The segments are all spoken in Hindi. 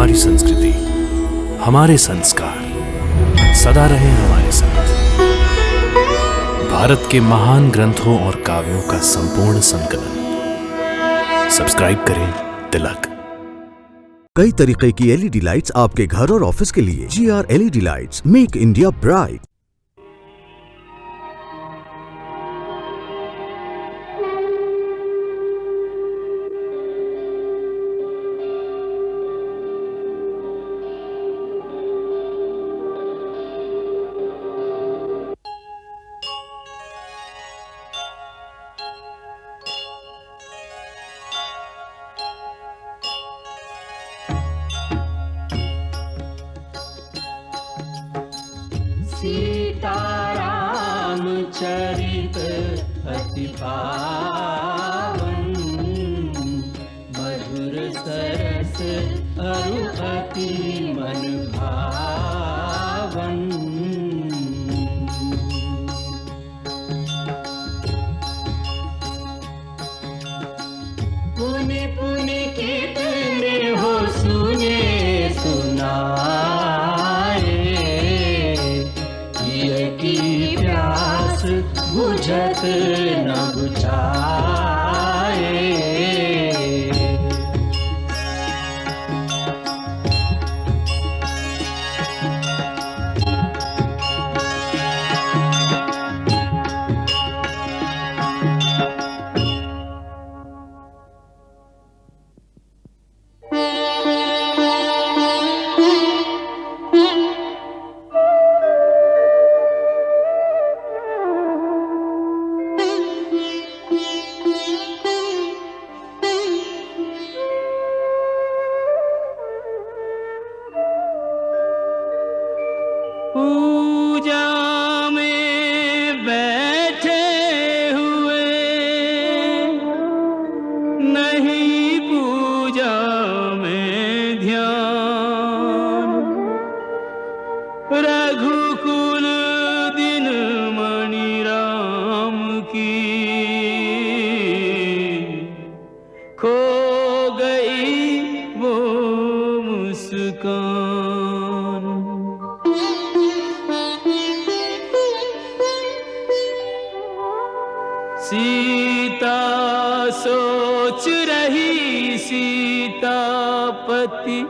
हमारी संस्कृति, हमारे संस्कार सदा रहे हमारे साथ। भारत के महान ग्रंथों और काव्यों का संपूर्ण संकलन। सब्सक्राइब करें तिलक। कई तरीके की एलईडी लाइट्स आपके घर और ऑफिस के लिए। GR LED lights, make India bright. Sitaram चरित अति पावन, मधुर सरस अरु अति मन भावन। पुनि पुनि कितने हो सुने सुनाए, की प्यास बुझत न बुझाए। पूजा में बैठे हुए नहीं पूजा में ध्यान, रघुकुल दिन मणि राम की खो गई वो मुस्कान। सीता सोच रही सीतापति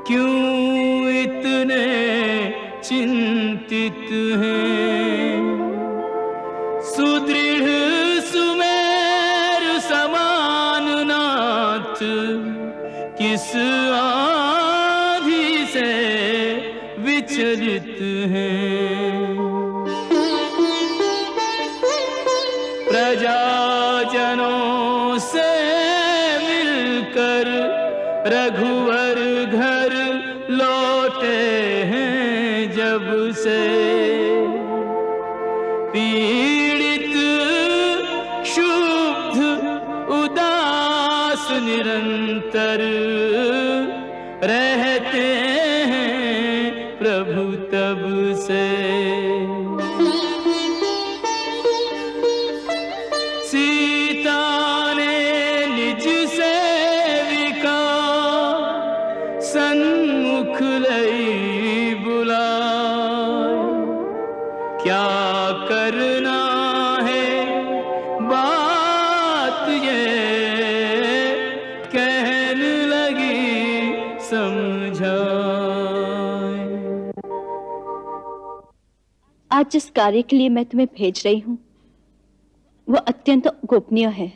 क्यों इतने चिंतित हैं। सुदृढ़ सुमेरु समान नाथ किस आँधी से विचलित हैं। प्रजाजनों से मिलकर रघुवर घर लौटे हैं जब से, पीड़ित क्षुब्ध उदास निरंतर रहते हैं प्रभु तब से। सीता ने निज सेविका सन्मुख लई बुलाए, क्या करना है बात ये कहने लगी समझाए। आज जिस कार्य के लिए मैं तुम्हें भेज रही हूँ वो अत्यंत गोपनीय है।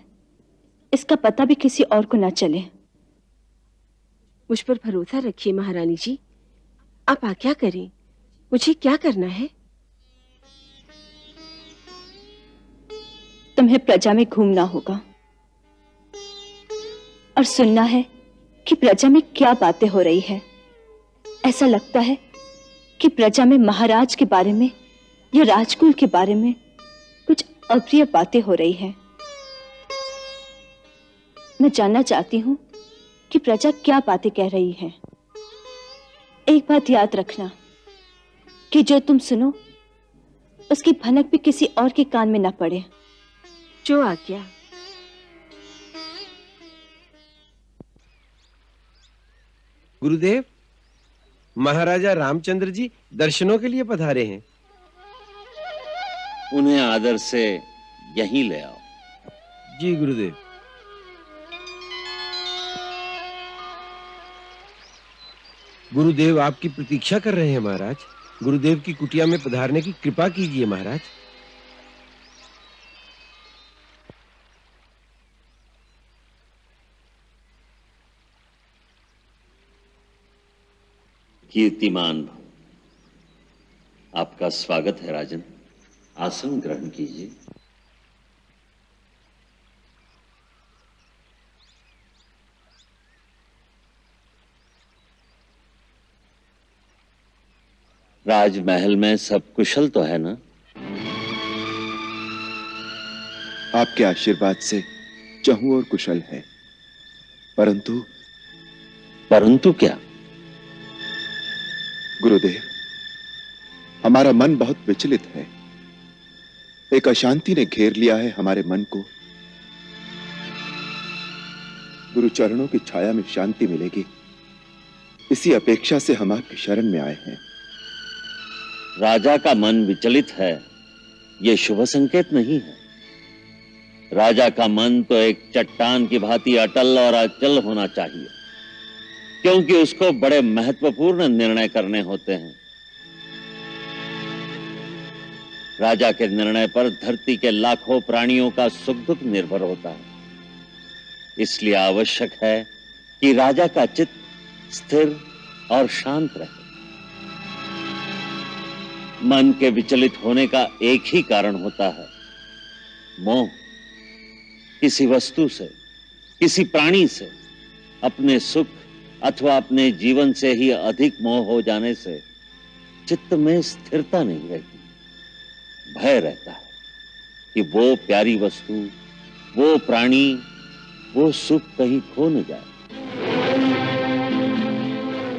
इसका पता भी किसी और को न चले। मुझ पर भरोसा रखिए महारानी जी, आप आज्ञा करें। मुझे क्या करना है? तुम्हें प्रजा में घूमना होगा और सुनना है कि प्रजा में क्या बातें हो रही है। ऐसा लगता है कि प्रजा में महाराज के बारे में या राजकुल के बारे में कुछ अप्रिय बातें हो रही हैं। मैं जानना चाहती हूं कि प्रजा क्या बातें कह रही है। एक बात याद रखना कि जो तुम सुनो उसकी भनक भी किसी और के कान में न पड़े। जो आज्ञा। गुरुदेव, महाराजा रामचंद्र जी दर्शनों के लिए पधारे हैं। उन्हें आदर से यहीं ले आओ। जी गुरुदेव। गुरुदेव आपकी प्रतीक्षा कर रहे हैं महाराज। गुरुदेव की कुटिया में पधारने की कृपा कीजिए महाराज। कीर्तिमान भव। आपका स्वागत है राजन। आसन ग्रहण कीजिए। राजमहल में सब कुशल तो है ना? आपके आशीर्वाद से चहु और कुशल है, परंतु परंतु क्या? गुरुदेव, हमारा मन बहुत विचलित है। एक अशांति ने घेर लिया है हमारे मन को। गुरु चरणों की छाया में शांति मिलेगी, इसी अपेक्षा से हम आपकी शरण में आए हैं। राजा का मन विचलित है, यह शुभ संकेत नहीं है। राजा का मन तो एक चट्टान की भांति अटल और अचल होना चाहिए, क्योंकि उसको बड़े महत्वपूर्ण निर्णय करने होते हैं। राजा के निर्णय पर धरती के लाखों प्राणियों का सुख दुख निर्भर होता है। इसलिए आवश्यक है कि राजा का चित्त स्थिर और शांत रहे। मन के विचलित होने का एक ही कारण होता है, मोह। किसी वस्तु से, किसी प्राणी से, अपने सुख अथवा अपने जीवन से ही अधिक मोह हो जाने से चित्त में स्थिरता नहीं रहती। भय रहता है कि वो प्यारी वस्तु, वो प्राणी, वो सुख कहीं खो न जाए।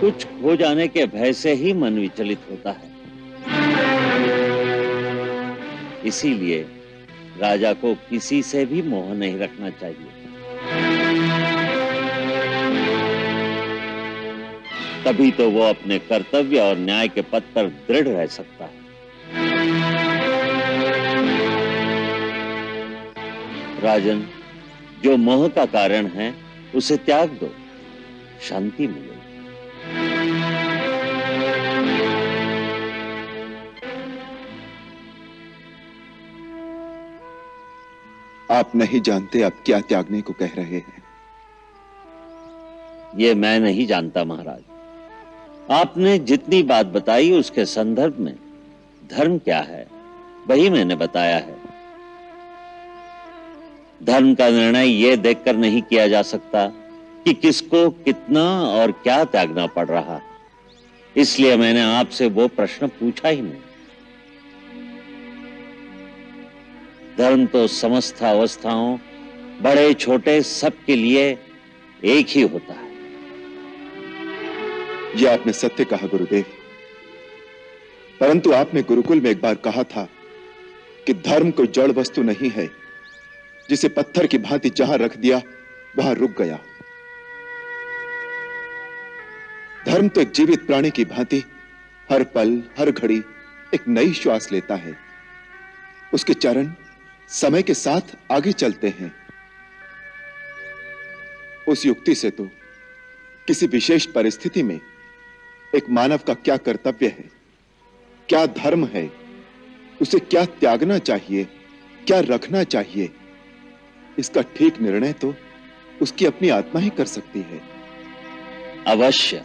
कुछ खो जाने के भय से ही मन विचलित होता है। इसीलिए राजा को किसी से भी मोह नहीं रखना चाहिए। तभी तो वो अपने कर्तव्य और न्याय के पथ पर दृढ़ रह सकता है। राजन, जो मोह का कारण है उसे त्याग दो, शांति मिलेगी। आप नहीं जानते आप क्या त्यागने को कह रहे हैं। ये मैं नहीं जानता महाराज। आपने जितनी बात बताई उसके संदर्भ में धर्म क्या है वही मैंने बताया है। धर्म का निर्णय यह देखकर नहीं किया जा सकता कि किसको कितना और क्या त्यागना पड़ रहा है। इसलिए मैंने आपसे वो प्रश्न पूछा ही नहीं। धर्म तो समस्त अवस्थाओं, बड़े छोटे सबके लिए एक ही होता है। यह आपने सत्य कहा गुरुदेव, परंतु आपने गुरुकुल में एक बार कहा था कि धर्म कोई जड़ वस्तु नहीं है जिसे पत्थर की भांति जहां रख दिया वहां रुक गया। धर्म तो एक जीवित प्राणी की भांति हर पल हर घड़ी एक नई श्वास लेता है। उसके चरण समय के साथ आगे चलते हैं। उस युक्ति से तो किसी विशेष परिस्थिति में एक मानव का क्या कर्तव्य है, क्या धर्म है, उसे क्या त्यागना चाहिए, क्या रखना चाहिए, इसका ठीक निर्णय तो उसकी अपनी आत्मा ही कर सकती है। अवश्य।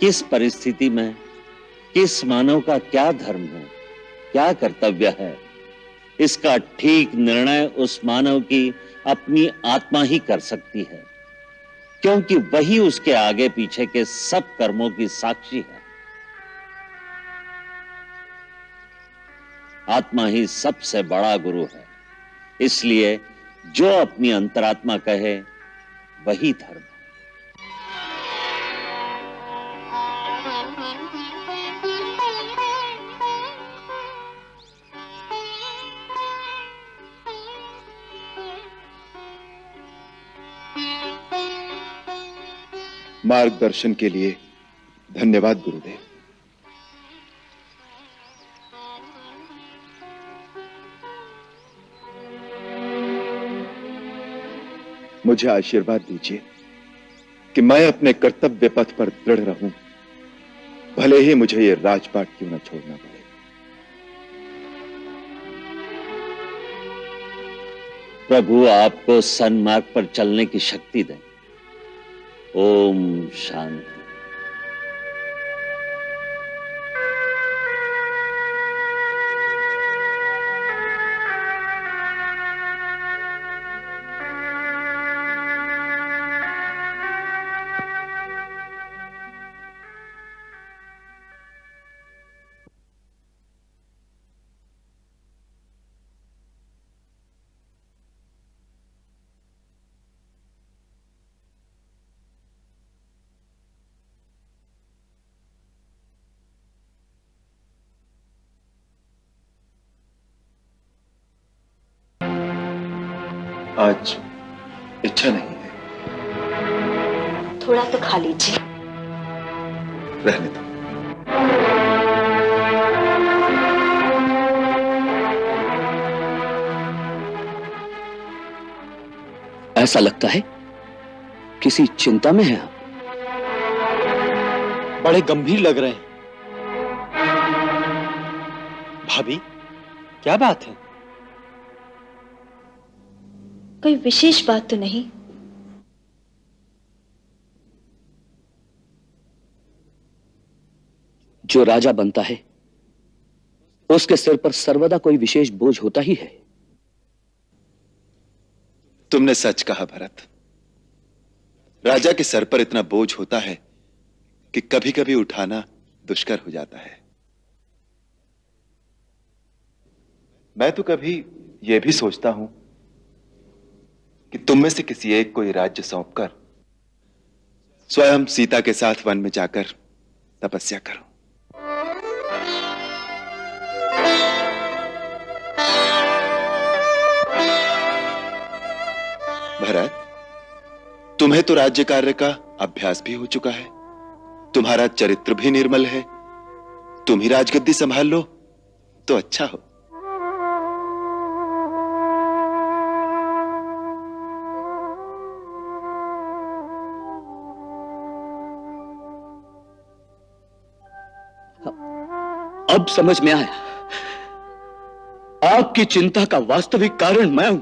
किस परिस्थिति में किस मानव का क्या धर्म है, क्या कर्तव्य है, इसका ठीक निर्णय उस मानव की अपनी आत्मा ही कर सकती है, क्योंकि वही उसके आगे पीछे के सब कर्मों की साक्षी है। आत्मा ही सबसे बड़ा गुरु है। इसलिए जो अपनी अंतरात्मा कहे वही धर्म है। मार्गदर्शन के लिए धन्यवाद गुरुदेव। मुझे आशीर्वाद दीजिए कि मैं अपने कर्तव्य पथ पर दृढ़ रहूं, भले ही मुझे ये राजपाट क्यों न छोड़ना पड़े। प्रभु आपको सन्मार्ग पर चलने की शक्ति दें। ओम शांति। आज इच्छा नहीं है। थोड़ा तो खा लीजिए। रहने दो। ऐसा लगता है किसी चिंता में है आप। बड़े गंभीर लग रहे हैं। भाभी, क्या बात है? कोई विशेष बात तो नहीं। जो राजा बनता है उसके सिर पर सर्वदा कोई विशेष बोझ होता ही है। तुमने सच कहा भरत। राजा के सर पर इतना बोझ होता है कि कभी कभी उठाना दुष्कर हो जाता है। मैं तो कभी यह भी सोचता हूं कि तुम में से किसी एक को यह राज्य सौंपकर स्वयं सीता के साथ वन में जाकर तपस्या करो। भरत, तुम्हें तो राज्य कार्य का अभ्यास भी हो चुका है, तुम्हारा चरित्र भी निर्मल है, तुम ही राजगद्दी संभाल लो तो अच्छा हो। अब समझ में आया, आपकी चिंता का वास्तविक कारण मैं हूं।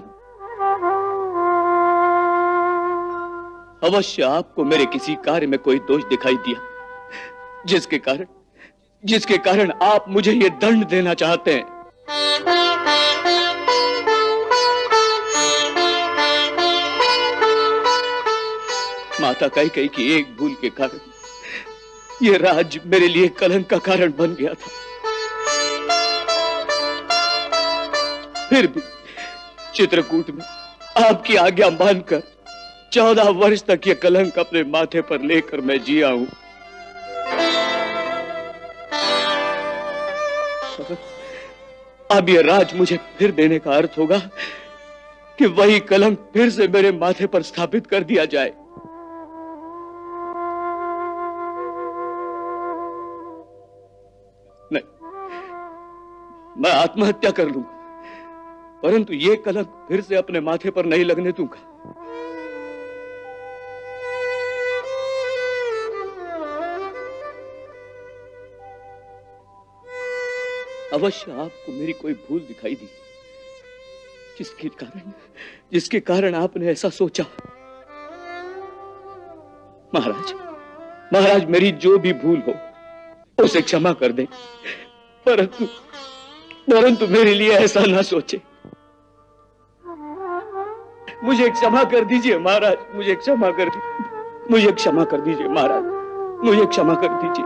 अवश्य आपको मेरे किसी कार्य में कोई दोष दिखाई दिया जिसके कारण आप मुझे यह दंड देना चाहते हैं। माता कैकेयी की एक भूल के कारण यह राज्य मेरे लिए कलंक का कारण बन गया था। फिर भी चित्रकूट में आपकी आज्ञा मानकर 14 वर्ष तक यह कलंक अपने माथे पर लेकर मैं जिया हूं। अब यह राज मुझे फिर देने का अर्थ होगा कि वही कलंक फिर से मेरे माथे पर स्थापित कर दिया जाए। नहीं, मैं आत्महत्या कर लूंगा, परंतु यह कलंक फिर से अपने माथे पर नहीं लगने दूंगा। अवश्य आपको मेरी कोई भूल दिखाई दी जिसके कारण आपने ऐसा सोचा। महाराज मेरी जो भी भूल हो उसे क्षमा कर दें, परंतु मेरे लिए ऐसा ना सोचे। मुझे क्षमा कर दीजिए महाराज, मुझे क्षमा कर दीजिए महाराज, मुझे क्षमा कर दीजिए।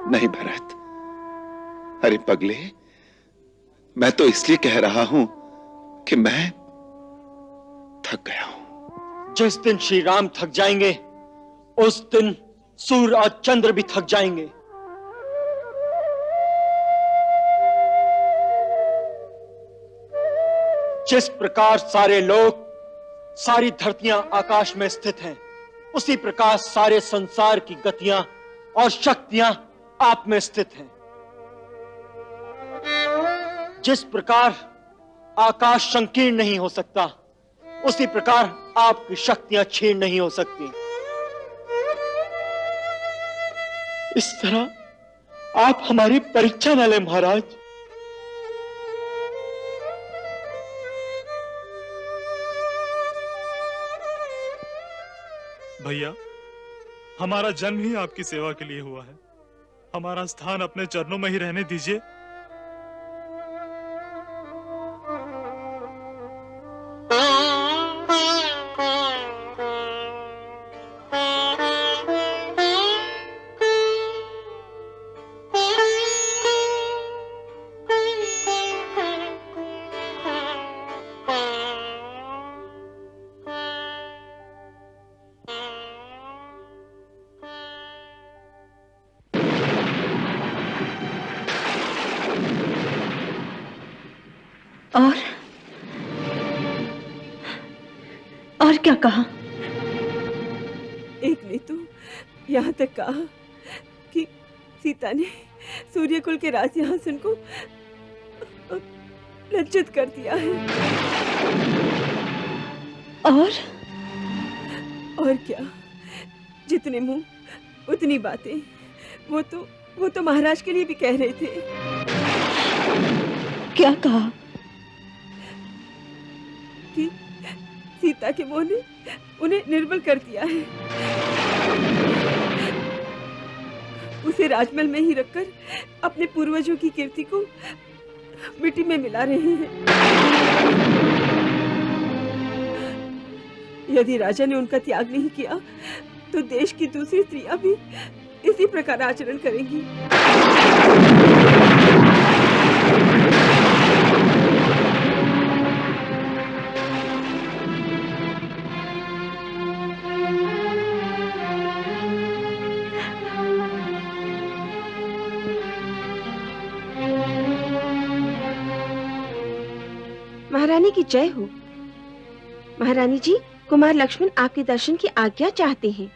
नहीं भरत, अरे पगले, मैं तो इसलिए कह रहा हूं कि मैं थक गया हूं। जिस दिन श्री राम थक जाएंगे उस दिन सूर्य और चंद्र भी थक जाएंगे। जिस प्रकार सारे लोग, सारी धरतियां आकाश में स्थित हैं, उसी प्रकार सारे संसार की गतियां और शक्तियां आप में स्थित हैं। जिस प्रकार आकाश संकीर्ण नहीं हो सकता, उसी प्रकार आपकी शक्तियां क्षीण नहीं हो सकती। इस तरह आप हमारी परीक्षा न लें महाराज। भैया, हमारा जन्म ही आपकी सेवा के लिए हुआ है। हमारा स्थान अपने चरणों में ही रहने दीजिए। और क्या कहा? एक ने तो यहाँ तक कहा कि सीता ने सूर्यकुल के राजसिंहासन को लज्जित कर दिया है। और क्या, जितने मुंह उतनी बातें। वो तो महाराज के लिए भी कह रहे थे। क्या कहा? कि सीता के मोह ने उन्हें निर्बल कर दिया है। उसे राजमहल में ही रखकर अपने पूर्वजों की कीर्ति को मिट्टी में मिला रहे हैं। यदि राजा ने उनका त्याग नहीं किया तो देश की दूसरी स्त्रियां भी इसी प्रकार आचरण करेंगी। महारानी की जय हो। महारानी जी, कुमार लक्ष्मण आपके दर्शन की आज्ञा चाहते हैं।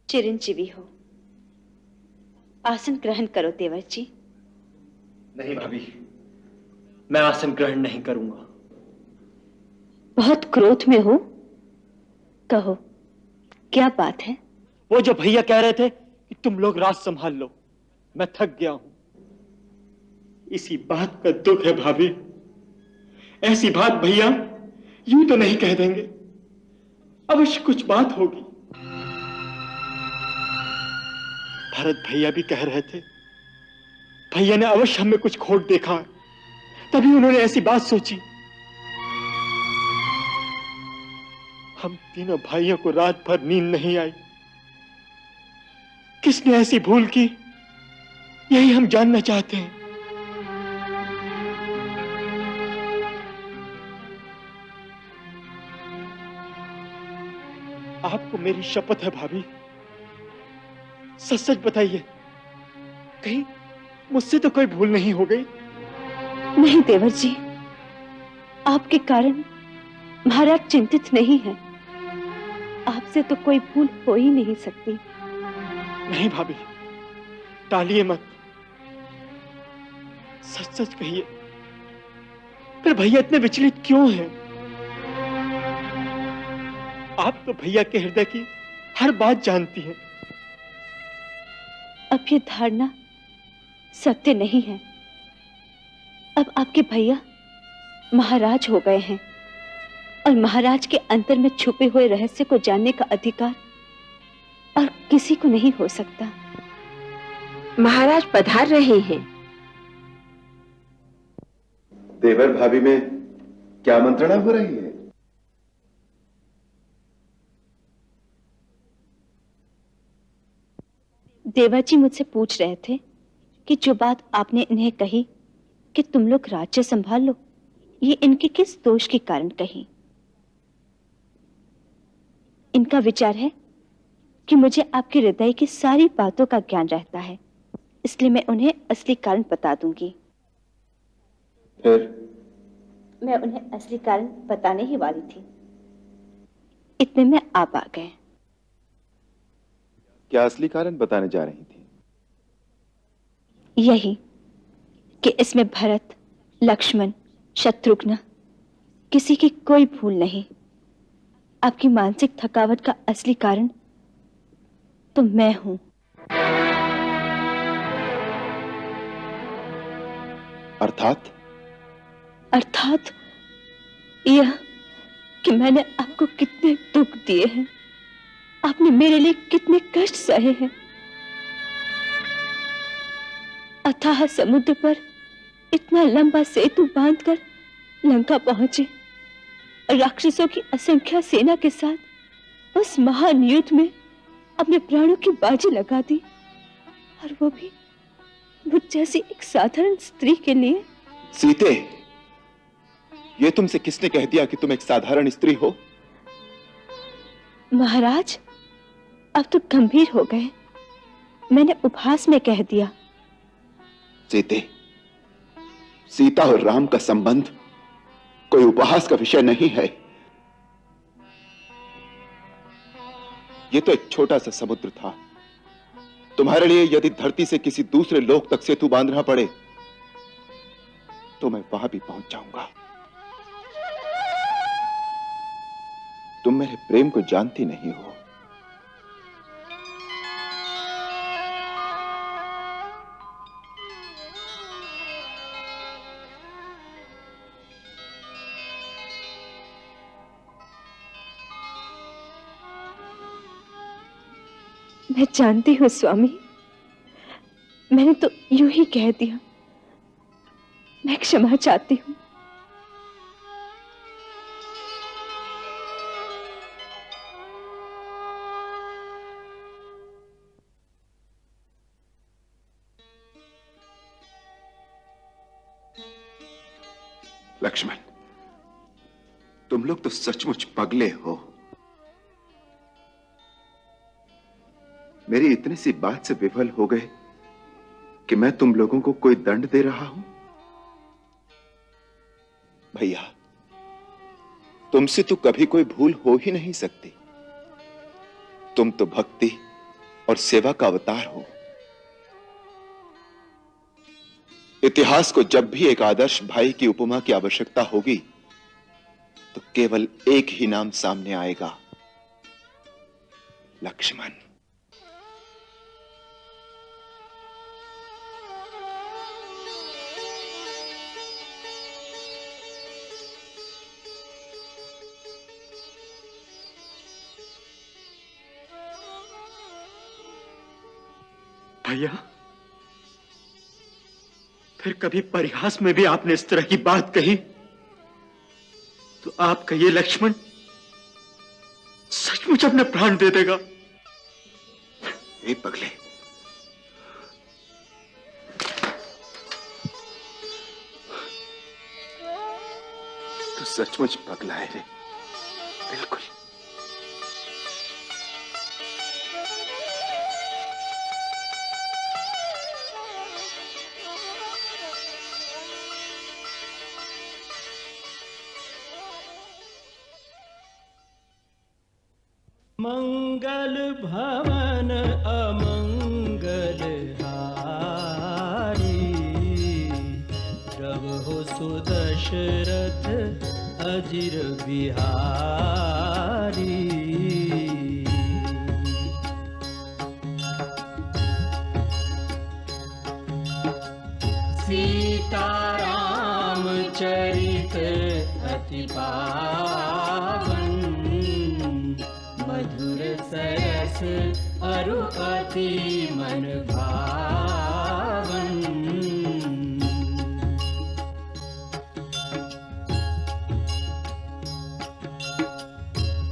चिरंजीवी हो। आसन ग्रहण करो देवर जी। नहीं भाभी, मैं आसन ग्रहण नहीं करूंगा। बहुत क्रोध में हो? कहो, क्या बात है? वो जो भैया कह रहे थे कि तुम लोग राज संभाल लो, मैं थक गया हूं। इसी बात का दुख है भाभी। ऐसी बात भैया यूं तो नहीं कह देंगे, अवश्य कुछ बात होगी। भरत भैया भी कह रहे थे, भैया ने अवश्य हमें कुछ खोट देखा है, तभी उन्होंने ऐसी बात सोची। हम तीनों भाइयों को रात भर नींद नहीं आई। किसने ऐसी भूल की, यही हम जानना चाहते हैं। आपको मेरी शपथ है भाभी, सच सच बताइए, कहीं मुझसे तो कोई भूल नहीं हो गई? नहीं देवर जी, आपके कारण महाराज चिंतित नहीं है। आपसे तो कोई भूल हो ही नहीं सकती। नहीं भाभी, टालिए मत, सच सच कहिए। पर भैया इतने विचलित क्यों हैं? आप तो भैया के हृदय की हर बात जानती हैं। अब ये धारणा सत्य नहीं है। अब आपके भैया महाराज हो गए हैं और महाराज के अंतर में छुपे हुए रहस्य को जानने का अधिकार और किसी को नहीं हो सकता। महाराज पधार रहे हैं। देवर भाभी में क्या मंत्रणा हो रही है? देवाजी मुझसे पूछ रहे थे कि जो बात आपने इन्हें कही कि तुम लोग राज्य संभाल लो, ये इनके किस दोष के कारण कही। इनका विचार है कि मुझे आपके हृदय की सारी बातों का ज्ञान रहता है, इसलिए मैं उन्हें असली कारण बता दूंगी। फिर मैं उन्हें असली कारण बताने ही वाली थी, इतने में आप आ गए। क्या असली कारण बताने जा रही थी? यही कि इसमें भरत, लक्ष्मण, शत्रुघ्न किसी की कोई भूल नहीं। आपकी मानसिक थकावट का असली कारण तो मैं हूं। अर्थात यह कि मैंने आपको कितने दुख दिए हैं, आपने मेरे लिए कितने कष्ट सहे हैं। अथाह समुद्र पर इतना लंबा सेतु बांधकर लंका पहुंचे, राक्षसों की असंख्य सेना के साथ उस महान युद्ध में अपने प्राणों की बाजी लगा दी, और वो भी मुझ जैसी एक साधारण स्त्री के लिए। सीते, ये तुमसे किसने कह दिया कि तुम एक साधारण स्त्री हो? महाराज, अब तो गंभीर हो गए। मैंने उपहास में कह दिया। सीते, सीता और राम का संबंध कोई उपहास का विषय नहीं है। ये तो एक छोटा सा समुद्र था। तुम्हारे लिए यदि धरती से किसी दूसरे लोक तक सेतु बांधना पड़े तो मैं वहां भी पहुंच जाऊंगा। तुम मेरे प्रेम को जानती नहीं हो। मैं जानती हूँ स्वामी, मैंने तो यूं ही कह दिया। मैं क्षमा चाहती हूँ। लक्ष्मण, तुम लोग तो सचमुच पगले हो। मेरी इतनी सी बात से विफल हो गए कि मैं तुम लोगों को कोई दंड दे रहा हूं। भैया, तुमसे तो कभी कोई भूल हो ही नहीं सकती। तुम तो भक्ति और सेवा का अवतार हो। इतिहास को जब भी एक आदर्श भाई की उपमा की आवश्यकता होगी तो केवल एक ही नाम सामने आएगा, लक्ष्मण। भैया, फिर कभी परिहास में भी आपने इस तरह की बात कही तो आपका ये लक्ष्मण सचमुच अपने प्राण दे देगा। ए पगले, तू सचमुच पगला है रे, बिल्कुल। मंगल भवन अमंगल हारी, प्रभु सुदशरथ अजिर बिहारी। सीताराम चरित अति पावन, मधुर सरस अरु अति मन भावन।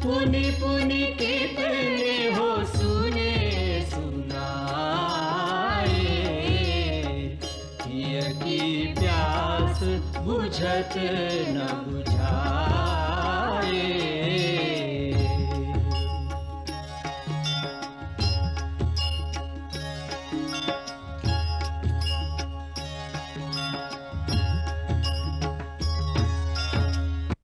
पुनि पुनि कितने हो सुने सुनाए, हिय की प्यास बुझत न बुझाए।